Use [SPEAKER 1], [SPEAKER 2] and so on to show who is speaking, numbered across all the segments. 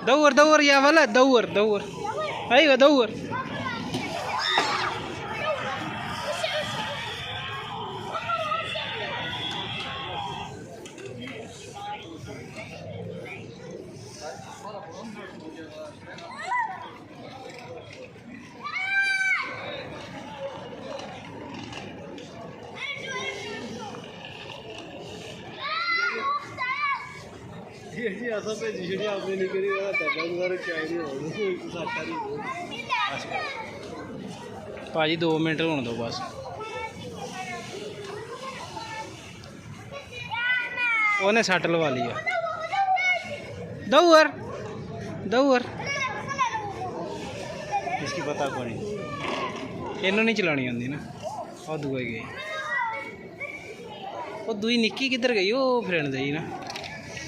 [SPEAKER 1] दौर दौर या वाला दौर दौर अय्यो दौर
[SPEAKER 2] जी असं पे जिसड़ी आपने नहीं करी वाला दबंग वाला चाहिए हो कोई साटा नहीं हो
[SPEAKER 1] भाजी 2 मिनट होने दो बस उन्हें सट लवा लिया दौर दौर
[SPEAKER 2] इसकी पता कौन है
[SPEAKER 1] इन्हों नहीं चलानी आती ना और दुआ गई वो दुई निक्की किधर गई वो फ्रेंड गई ना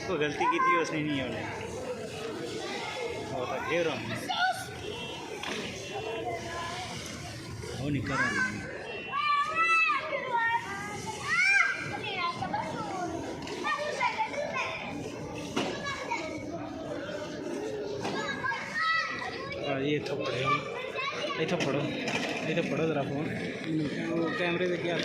[SPEAKER 2] कोई गलती की थी उसने नहीं होने और घेर वो निकल रहा
[SPEAKER 1] ये थप्पड़े इतना पढ़ो जरा फोन कैमरे में क्या